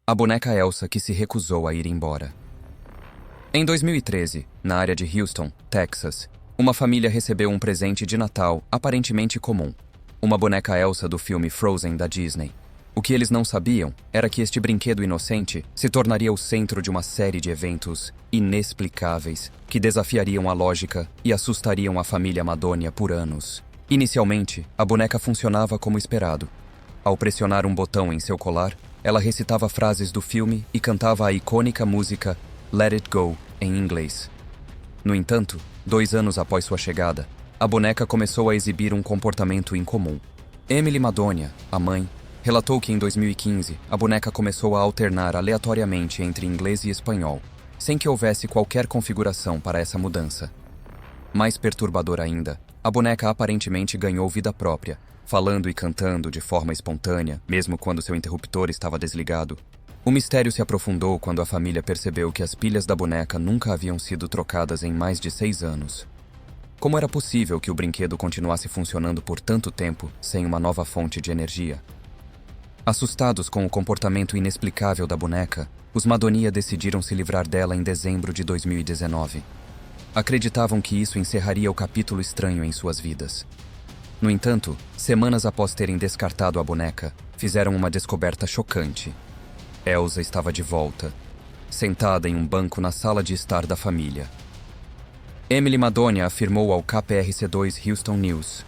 A boneca Elsa que se recusou a ir embora. Em 2013, na área de Houston, Texas, uma família recebeu um presente de Natal aparentemente comum. Uma boneca Elsa do filme Frozen da Disney. O que eles não sabiam era que este brinquedo inocente se tornaria o centro de uma série de eventos inexplicáveis que desafiariam a lógica e assustariam a família Madonia por anos. Inicialmente, a boneca funcionava como esperado. Ao pressionar um botão em seu colar, ela recitava frases do filme e cantava a icônica música Let It Go, em inglês. No entanto, 2 anos após sua chegada, a boneca começou a exibir um comportamento incomum. Emily Madonia, a mãe, relatou que em 2015 a boneca começou a alternar aleatoriamente entre inglês e espanhol, sem que houvesse qualquer configuração para essa mudança. Mais perturbador ainda, a boneca aparentemente ganhou vida própria, falando e cantando de forma espontânea, mesmo quando seu interruptor estava desligado. O mistério se aprofundou quando a família percebeu que as pilhas da boneca nunca haviam sido trocadas em mais de 6 anos. Como era possível que o brinquedo continuasse funcionando por tanto tempo sem uma nova fonte de energia? Assustados com o comportamento inexplicável da boneca, os Madonia decidiram se livrar dela em dezembro de 2019. Acreditavam que isso encerraria o capítulo estranho em suas vidas. No entanto, semanas após terem descartado a boneca, fizeram uma descoberta chocante. Elsa estava de volta, sentada em um banco na sala de estar da família. Emily Madonia afirmou ao KPRC2 Houston News: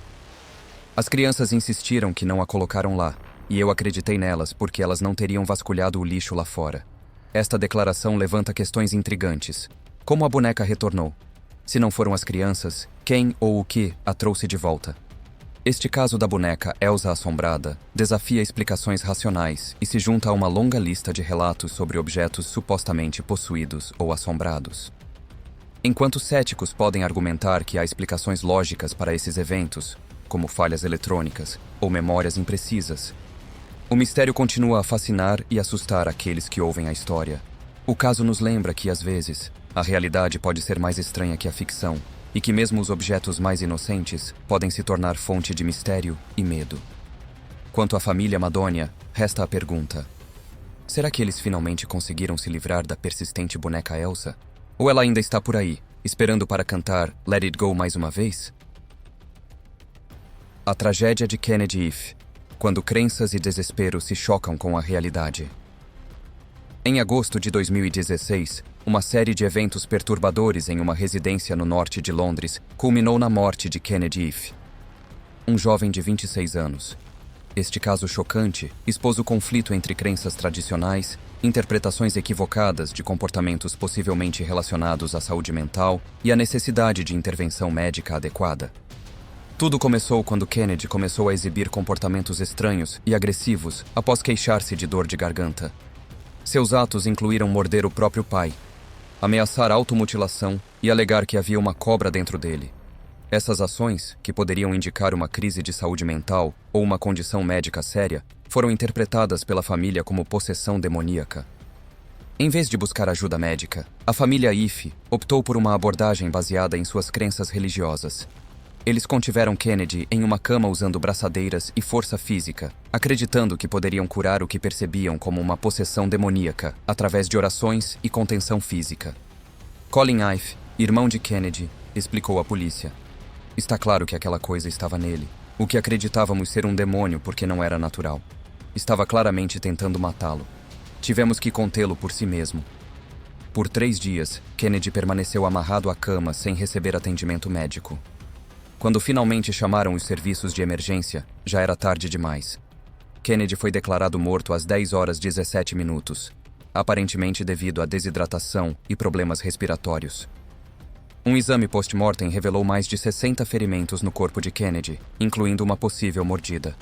"As crianças insistiram que não a colocaram lá, e eu acreditei nelas porque elas não teriam vasculhado o lixo lá fora. Esta declaração levanta questões intrigantes. Como a boneca retornou? Se não foram as crianças, quem ou o que a trouxe de volta?" Este caso da boneca Elsa assombrada desafia explicações racionais e se junta a uma longa lista de relatos sobre objetos supostamente possuídos ou assombrados. Enquanto céticos podem argumentar que há explicações lógicas para esses eventos, como falhas eletrônicas ou memórias imprecisas, o mistério continua a fascinar e assustar aqueles que ouvem a história. O caso nos lembra que, às vezes, a realidade pode ser mais estranha que a ficção, e que mesmo os objetos mais inocentes podem se tornar fonte de mistério e medo. Quanto à família Madonia, resta a pergunta: será que eles finalmente conseguiram se livrar da persistente boneca Elsa? Ou ela ainda está por aí, esperando para cantar Let It Go mais uma vez? A tragédia de Kennedy If, quando crenças e desespero se chocam com a realidade. Em agosto de 2016, uma série de eventos perturbadores em uma residência no norte de Londres culminou na morte de Kennedy If, um jovem de 26 anos. Este caso chocante expôs o conflito entre crenças tradicionais, interpretações equivocadas de comportamentos possivelmente relacionados à saúde mental e a necessidade de intervenção médica adequada. Tudo começou quando Kennedy começou a exibir comportamentos estranhos e agressivos após queixar-se de dor de garganta. Seus atos incluíram morder o próprio pai, ameaçar automutilação e alegar que havia uma cobra dentro dele. Essas ações, que poderiam indicar uma crise de saúde mental ou uma condição médica séria, foram interpretadas pela família como possessão demoníaca. Em vez de buscar ajuda médica, a família If optou por uma abordagem baseada em suas crenças religiosas. Eles contiveram Kennedy em uma cama usando braçadeiras e força física, acreditando que poderiam curar o que percebiam como uma possessão demoníaca através de orações e contenção física. Colin Ife, irmão de Kennedy, explicou à polícia: "Está claro que aquela coisa estava nele, o que acreditávamos ser um demônio porque não era natural. Estava claramente tentando matá-lo. Tivemos que contê-lo por si mesmo." Por 3 dias, Kennedy permaneceu amarrado à cama sem receber atendimento médico. Quando finalmente chamaram os serviços de emergência, já era tarde demais. Kennedy foi declarado morto às 10h17, aparentemente devido à desidratação e problemas respiratórios. Um exame post-mortem revelou mais de 60 ferimentos no corpo de Kennedy, incluindo uma possível mordida.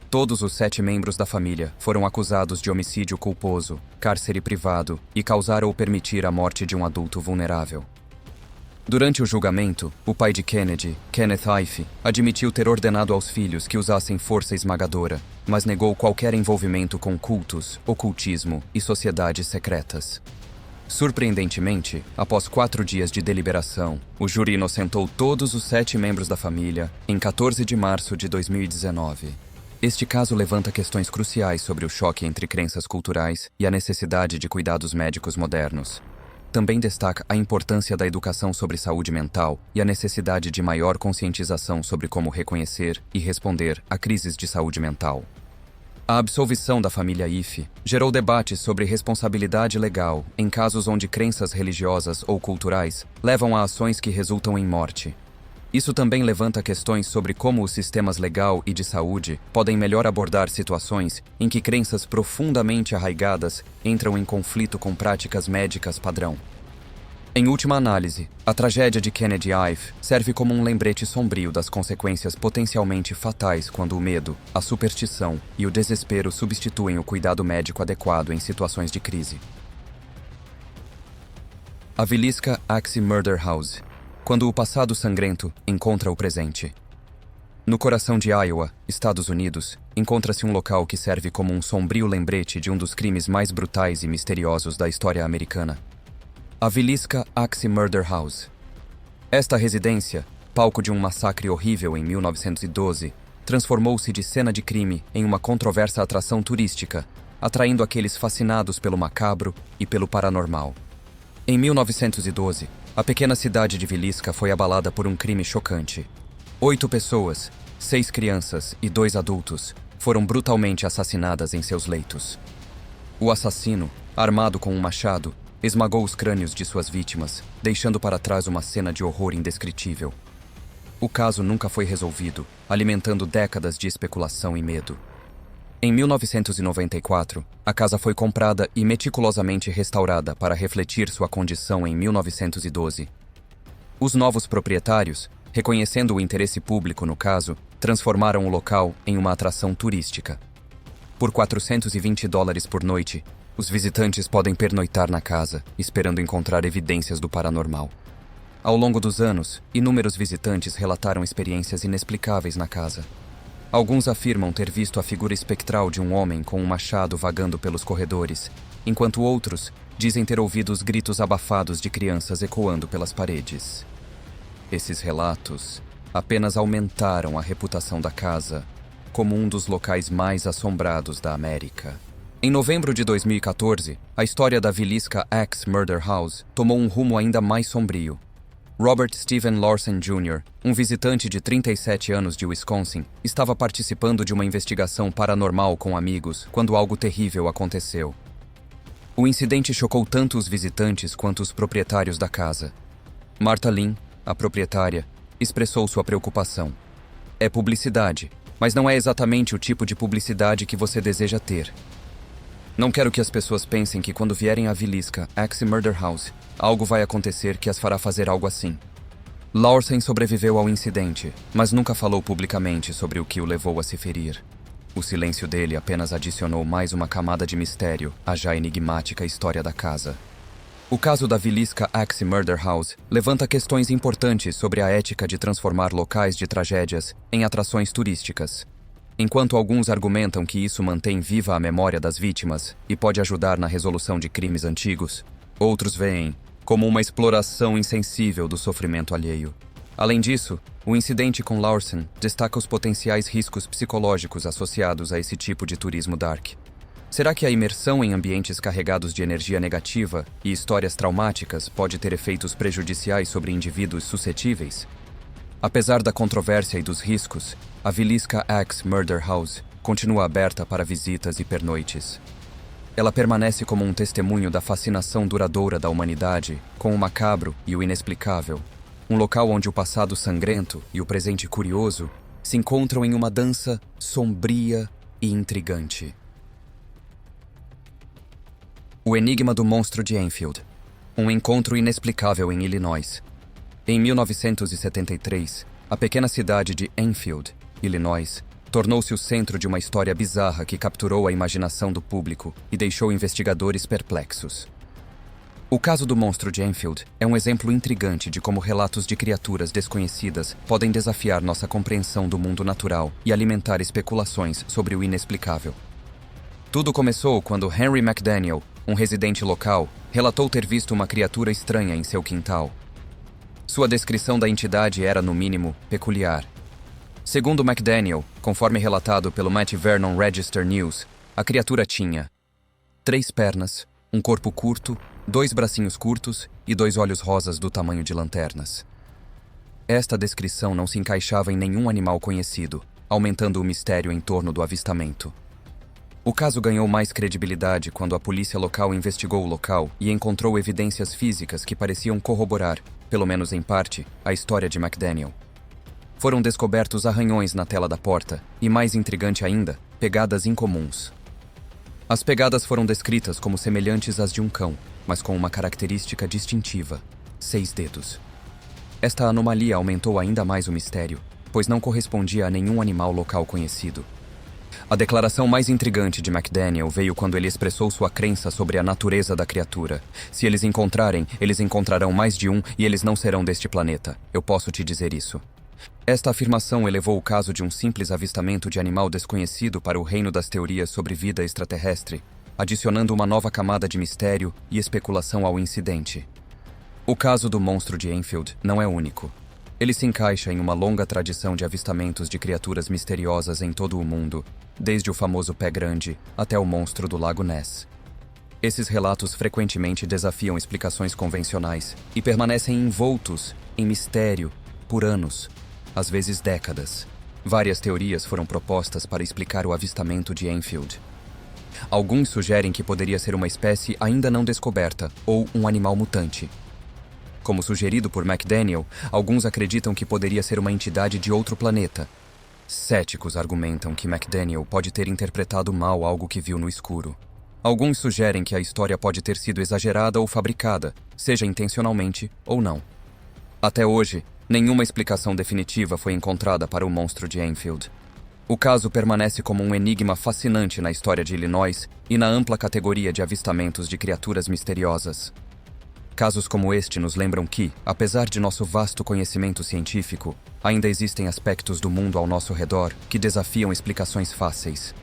Todos os 7 membros da família foram acusados de homicídio culposo, cárcere privado e causar ou permitir a morte de um adulto vulnerável. Durante o julgamento, o pai de Kennedy, Kenneth Ife, admitiu ter ordenado aos filhos que usassem força esmagadora, mas negou qualquer envolvimento com cultos, ocultismo e sociedades secretas. Surpreendentemente, após 4 dias de deliberação, o júri inocentou todos os 7 membros da família em 14 de março de 2019. Este caso levanta questões cruciais sobre o choque entre crenças culturais e a necessidade de cuidados médicos modernos. Também destaca a importância da educação sobre saúde mental e a necessidade de maior conscientização sobre como reconhecer e responder a crises de saúde mental. A absolvição da família Ife gerou debates sobre responsabilidade legal em casos onde crenças religiosas ou culturais levam a ações que resultam em morte. Isso também levanta questões sobre como os sistemas legal e de saúde podem melhor abordar situações em que crenças profundamente arraigadas entram em conflito com práticas médicas padrão. Em última análise, a tragédia de Kennedy Ife serve como um lembrete sombrio das consequências potencialmente fatais quando o medo, a superstição e o desespero substituem o cuidado médico adequado em situações de crise. A Villisca Axe Murder House, quando o passado sangrento encontra o presente. No coração de Iowa, Estados Unidos, encontra-se um local que serve como um sombrio lembrete de um dos crimes mais brutais e misteriosos da história americana. A Villisca Axe Murder House. Esta residência, palco de um massacre horrível em 1912, transformou-se de cena de crime em uma controversa atração turística, atraindo aqueles fascinados pelo macabro e pelo paranormal. Em 1912, a pequena cidade de Villisca foi abalada por um crime chocante. 8 pessoas, 6 crianças e 2 adultos, foram brutalmente assassinadas em seus leitos. O assassino, armado com um machado, esmagou os crânios de suas vítimas, deixando para trás uma cena de horror indescritível. O caso nunca foi resolvido, alimentando décadas de especulação e medo. Em 1994, a casa foi comprada e meticulosamente restaurada para refletir sua condição em 1912. Os novos proprietários, reconhecendo o interesse público no caso, transformaram o local em uma atração turística. Por $420 por noite, os visitantes podem pernoitar na casa, esperando encontrar evidências do paranormal. Ao longo dos anos, inúmeros visitantes relataram experiências inexplicáveis na casa. Alguns afirmam ter visto a figura espectral de um homem com um machado vagando pelos corredores, enquanto outros dizem ter ouvido os gritos abafados de crianças ecoando pelas paredes. Esses relatos apenas aumentaram a reputação da casa como um dos locais mais assombrados da América. Em novembro de 2014, a história da Villisca Axe Murder House tomou um rumo ainda mais sombrio. Robert Stephen Lawson Jr., um visitante de 37 anos de Wisconsin, estava participando de uma investigação paranormal com amigos quando algo terrível aconteceu. O incidente chocou tanto os visitantes quanto os proprietários da casa. Martha Lynn, a proprietária, expressou sua preocupação. É publicidade, mas não é exatamente o tipo de publicidade que você deseja ter. Não quero que as pessoas pensem que quando vierem à Villisca Axe Murder House, algo vai acontecer que as fará fazer algo assim. Lawson sobreviveu ao incidente, mas nunca falou publicamente sobre o que o levou a se ferir. O silêncio dele apenas adicionou mais uma camada de mistério à já enigmática história da casa. O caso da Villisca Axe Murder House levanta questões importantes sobre a ética de transformar locais de tragédias em atrações turísticas. Enquanto alguns argumentam que isso mantém viva a memória das vítimas e pode ajudar na resolução de crimes antigos, outros veem como uma exploração insensível do sofrimento alheio. Além disso, o incidente com Lawson destaca os potenciais riscos psicológicos associados a esse tipo de turismo dark. Será que a imersão em ambientes carregados de energia negativa e histórias traumáticas pode ter efeitos prejudiciais sobre indivíduos suscetíveis? Apesar da controvérsia e dos riscos, a Villisca Axe Murder House continua aberta para visitas e pernoites. Ela permanece como um testemunho da fascinação duradoura da humanidade com o macabro e o inexplicável, um local onde o passado sangrento e o presente curioso se encontram em uma dança sombria e intrigante. O Enigma do Monstro de Enfield, um encontro inexplicável em Illinois. Em 1973, a pequena cidade de Enfield, Illinois, tornou-se o centro de uma história bizarra que capturou a imaginação do público e deixou investigadores perplexos. O caso do monstro de Enfield é um exemplo intrigante de como relatos de criaturas desconhecidas podem desafiar nossa compreensão do mundo natural e alimentar especulações sobre o inexplicável. Tudo começou quando Henry McDaniel, um residente local, relatou ter visto uma criatura estranha em seu quintal. Sua descrição da entidade era, no mínimo, peculiar. Segundo McDaniel, conforme relatado pelo Mount Vernon Register News, a criatura tinha 3 pernas, um corpo curto, 2 bracinhos curtos e 2 olhos rosas do tamanho de lanternas. Esta descrição não se encaixava em nenhum animal conhecido, aumentando o mistério em torno do avistamento. O caso ganhou mais credibilidade quando a polícia local investigou o local e encontrou evidências físicas que pareciam corroborar, pelo menos em parte, a história de McDaniel. Foram descobertos arranhões na tela da porta e, mais intrigante ainda, pegadas incomuns. As pegadas foram descritas como semelhantes às de um cão, mas com uma característica distintiva: 6 dedos. Esta anomalia aumentou ainda mais o mistério, pois não correspondia a nenhum animal local conhecido. A declaração mais intrigante de McDaniel veio quando ele expressou sua crença sobre a natureza da criatura. Se eles encontrarem, eles encontrarão mais de um e eles não serão deste planeta. Eu posso te dizer isso. Esta afirmação elevou o caso de um simples avistamento de animal desconhecido para o reino das teorias sobre vida extraterrestre, adicionando uma nova camada de mistério e especulação ao incidente. O caso do monstro de Enfield não é único. Ele se encaixa em uma longa tradição de avistamentos de criaturas misteriosas em todo o mundo, desde o famoso Pé Grande até o monstro do Lago Ness. Esses relatos frequentemente desafiam explicações convencionais e permanecem envoltos em mistério por anos, às vezes décadas. Várias teorias foram propostas para explicar o avistamento de Enfield. Alguns sugerem que poderia ser uma espécie ainda não descoberta ou um animal mutante. Como sugerido por McDaniel, alguns acreditam que poderia ser uma entidade de outro planeta. Céticos argumentam que McDaniel pode ter interpretado mal algo que viu no escuro. Alguns sugerem que a história pode ter sido exagerada ou fabricada, seja intencionalmente ou não. Até hoje, nenhuma explicação definitiva foi encontrada para o monstro de Enfield. O caso permanece como um enigma fascinante na história de Illinois e na ampla categoria de avistamentos de criaturas misteriosas. Casos como este nos lembram que, apesar de nosso vasto conhecimento científico, ainda existem aspectos do mundo ao nosso redor que desafiam explicações fáceis.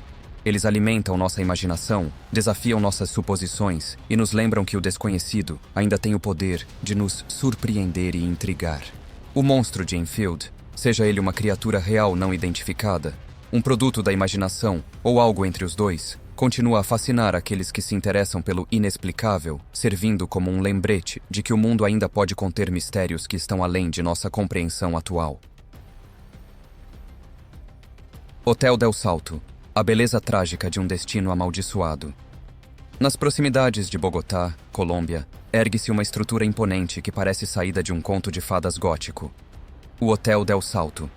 Eles alimentam nossa imaginação, desafiam nossas suposições e nos lembram que o desconhecido ainda tem o poder de nos surpreender e intrigar. O monstro de Enfield, seja ele uma criatura real não identificada, um produto da imaginação ou algo entre os dois, continua a fascinar aqueles que se interessam pelo inexplicável, servindo como um lembrete de que o mundo ainda pode conter mistérios que estão além de nossa compreensão atual. Hotel del Salto, a beleza trágica de um destino amaldiçoado. Nas proximidades de Bogotá, Colômbia, ergue-se uma estrutura imponente que parece saída de um conto de fadas gótico. O Hotel del Salto.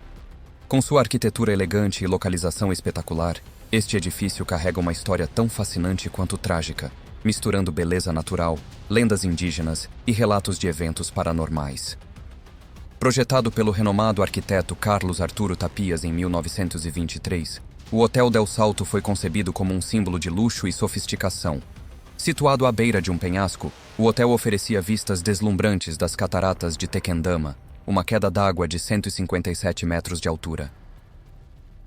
Com sua arquitetura elegante e localização espetacular, este edifício carrega uma história tão fascinante quanto trágica, misturando beleza natural, lendas indígenas e relatos de eventos paranormais. Projetado pelo renomado arquiteto Carlos Arturo Tapias em 1923, o Hotel del Salto foi concebido como um símbolo de luxo e sofisticação. Situado à beira de um penhasco, o hotel oferecia vistas deslumbrantes das cataratas de Tequendama, uma queda d'água de 157 metros de altura.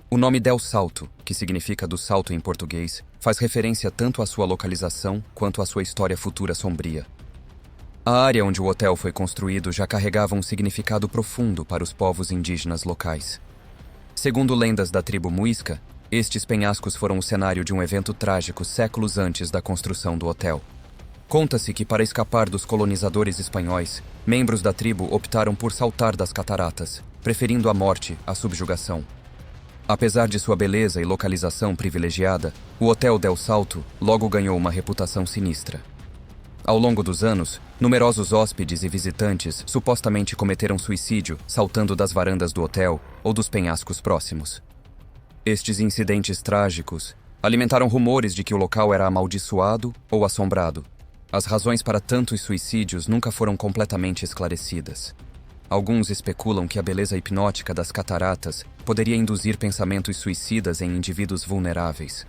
O nome Del Salto, que significa do salto em português, faz referência tanto à sua localização quanto à sua história futura sombria. A área onde o hotel foi construído já carregava um significado profundo para os povos indígenas locais. Segundo lendas da tribo Muisca, estes penhascos foram o cenário de um evento trágico séculos antes da construção do hotel. Conta-se que, para escapar dos colonizadores espanhóis, membros da tribo optaram por saltar das cataratas, preferindo a morte à subjugação. Apesar de sua beleza e localização privilegiada, o Hotel del Salto logo ganhou uma reputação sinistra. Ao longo dos anos, numerosos hóspedes e visitantes supostamente cometeram suicídio saltando das varandas do hotel ou dos penhascos próximos. Estes incidentes trágicos alimentaram rumores de que o local era amaldiçoado ou assombrado. As razões para tantos suicídios nunca foram completamente esclarecidas. Alguns especulam que a beleza hipnótica das cataratas poderia induzir pensamentos suicidas em indivíduos vulneráveis.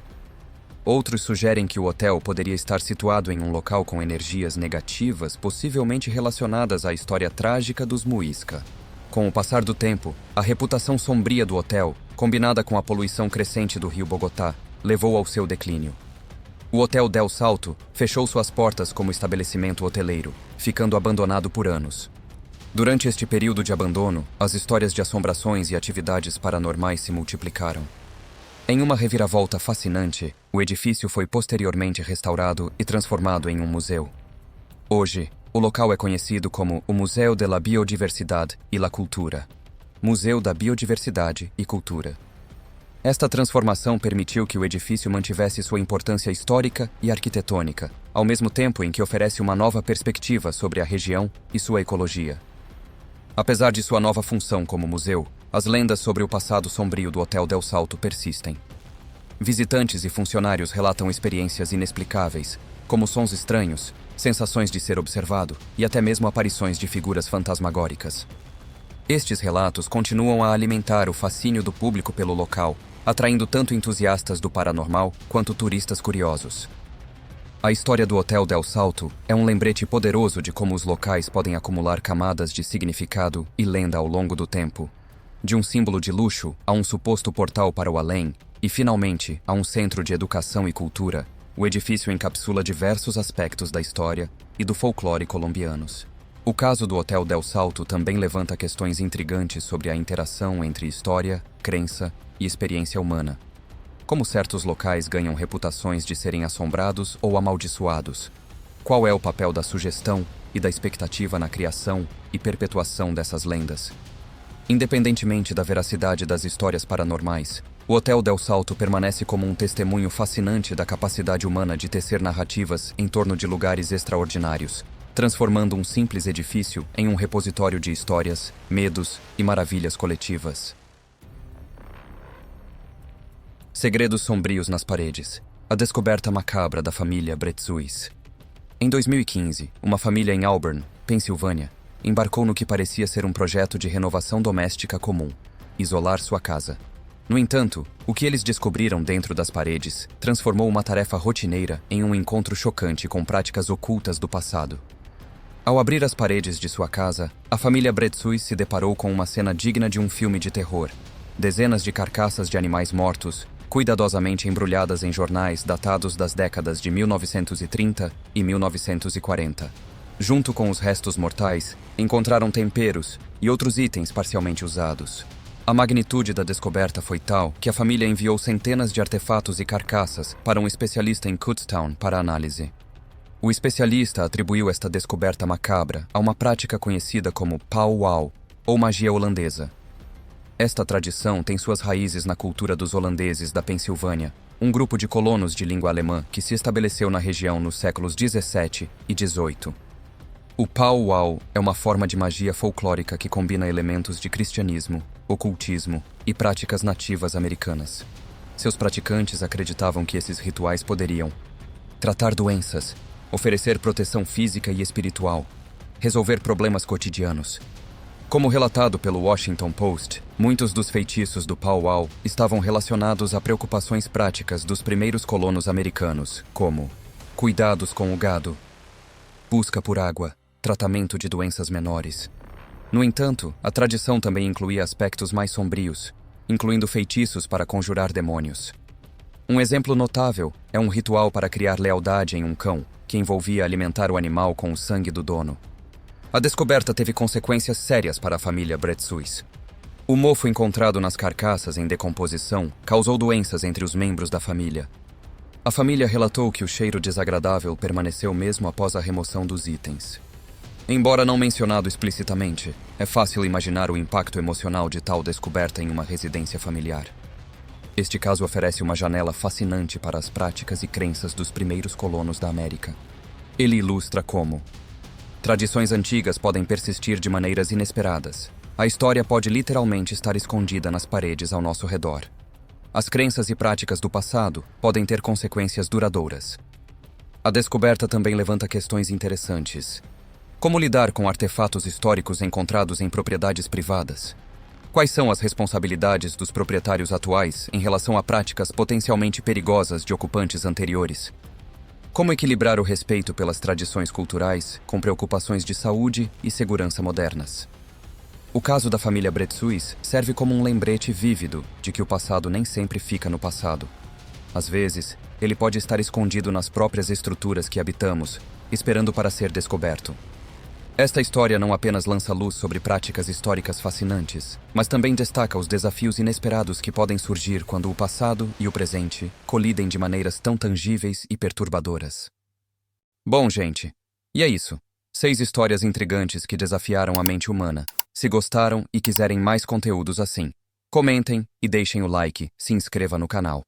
Outros sugerem que o hotel poderia estar situado em um local com energias negativas, possivelmente relacionadas à história trágica dos Muisca. Com o passar do tempo, a reputação sombria do hotel, combinada com a poluição crescente do rio Bogotá, levou ao seu declínio. O Hotel Del Salto fechou suas portas como estabelecimento hoteleiro, ficando abandonado por anos. Durante este período de abandono, as histórias de assombrações e atividades paranormais se multiplicaram. Em uma reviravolta fascinante, o edifício foi posteriormente restaurado e transformado em um museu. Hoje, o local é conhecido como o Museu de la Biodiversidad y la Cultura, Museu da Biodiversidade e Cultura. Esta transformação permitiu que o edifício mantivesse sua importância histórica e arquitetônica, ao mesmo tempo em que oferece uma nova perspectiva sobre a região e sua ecologia. Apesar de sua nova função como museu, as lendas sobre o passado sombrio do Hotel Del Salto persistem. Visitantes e funcionários relatam experiências inexplicáveis, como sons estranhos, sensações de ser observado e até mesmo aparições de figuras fantasmagóricas. Estes relatos continuam a alimentar o fascínio do público pelo local, atraindo tanto entusiastas do paranormal quanto turistas curiosos. A história do Hotel Del Salto é um lembrete poderoso de como os locais podem acumular camadas de significado e lenda ao longo do tempo. De um símbolo de luxo a um suposto portal para o além, e finalmente a um centro de educação e cultura, o edifício encapsula diversos aspectos da história e do folclore colombianos. O caso do Hotel Del Salto também levanta questões intrigantes sobre a interação entre história, crença e experiência humana. Como certos locais ganham reputações de serem assombrados ou amaldiçoados? Qual é o papel da sugestão e da expectativa na criação e perpetuação dessas lendas? Independentemente da veracidade das histórias paranormais, o Hotel Del Salto permanece como um testemunho fascinante da capacidade humana de tecer narrativas em torno de lugares extraordinários, transformando um simples edifício em um repositório de histórias, medos e maravilhas coletivas. Segredos sombrios nas paredes. A descoberta macabra da família Bretzuis. Em 2015, uma família em Auburn, Pensilvânia, embarcou no que parecia ser um projeto de renovação doméstica comum: isolar sua casa. No entanto, o que eles descobriram dentro das paredes transformou uma tarefa rotineira em um encontro chocante com práticas ocultas do passado. Ao abrir as paredes de sua casa, a família Bretzuis se deparou com uma cena digna de um filme de terror. Dezenas de carcaças de animais mortos, cuidadosamente embrulhadas em jornais datados das décadas de 1930 e 1940. Junto com os restos mortais, encontraram temperos e outros itens parcialmente usados. A magnitude da descoberta foi tal que a família enviou centenas de artefatos e carcaças para um especialista em Kutztown para análise. O especialista atribuiu esta descoberta macabra a uma prática conhecida como powwow, ou magia holandesa. Esta tradição tem suas raízes na cultura dos holandeses da Pensilvânia, um grupo de colonos de língua alemã que se estabeleceu na região nos séculos 17 e 18. O powwow é uma forma de magia folclórica que combina elementos de cristianismo, ocultismo e práticas nativas americanas. Seus praticantes acreditavam que esses rituais poderiam tratar doenças, oferecer proteção física e espiritual, resolver problemas cotidianos. Como relatado pelo Washington Post, muitos dos feitiços do powwow estavam relacionados a preocupações práticas dos primeiros colonos americanos, como cuidados com o gado, busca por água, tratamento de doenças menores. No entanto, a tradição também incluía aspectos mais sombrios, incluindo feitiços para conjurar demônios. Um exemplo notável é um ritual para criar lealdade em um cão, que envolvia alimentar o animal com o sangue do dono. A descoberta teve consequências sérias para a família Bretzuis. O mofo encontrado nas carcaças em decomposição causou doenças entre os membros da família. A família relatou que o cheiro desagradável permaneceu mesmo após a remoção dos itens. Embora não mencionado explicitamente, é fácil imaginar o impacto emocional de tal descoberta em uma residência familiar. Este caso oferece uma janela fascinante para as práticas e crenças dos primeiros colonos da América. Ele ilustra como tradições antigas podem persistir de maneiras inesperadas. A história pode literalmente estar escondida nas paredes ao nosso redor. As crenças e práticas do passado podem ter consequências duradouras. A descoberta também levanta questões interessantes. Como lidar com artefatos históricos encontrados em propriedades privadas? Quais são as responsabilidades dos proprietários atuais em relação a práticas potencialmente perigosas de ocupantes anteriores? Como equilibrar o respeito pelas tradições culturais com preocupações de saúde e segurança modernas? O caso da família Bretzuis serve como um lembrete vívido de que o passado nem sempre fica no passado. Às vezes, ele pode estar escondido nas próprias estruturas que habitamos, esperando para ser descoberto. Esta história não apenas lança luz sobre práticas históricas fascinantes, mas também destaca os desafios inesperados que podem surgir quando o passado e o presente colidem de maneiras tão tangíveis e perturbadoras. Bom, gente, e é isso. 6 histórias intrigantes que desafiaram a mente humana. Se gostaram e quiserem mais conteúdos assim, comentem e deixem o like, se inscreva no canal.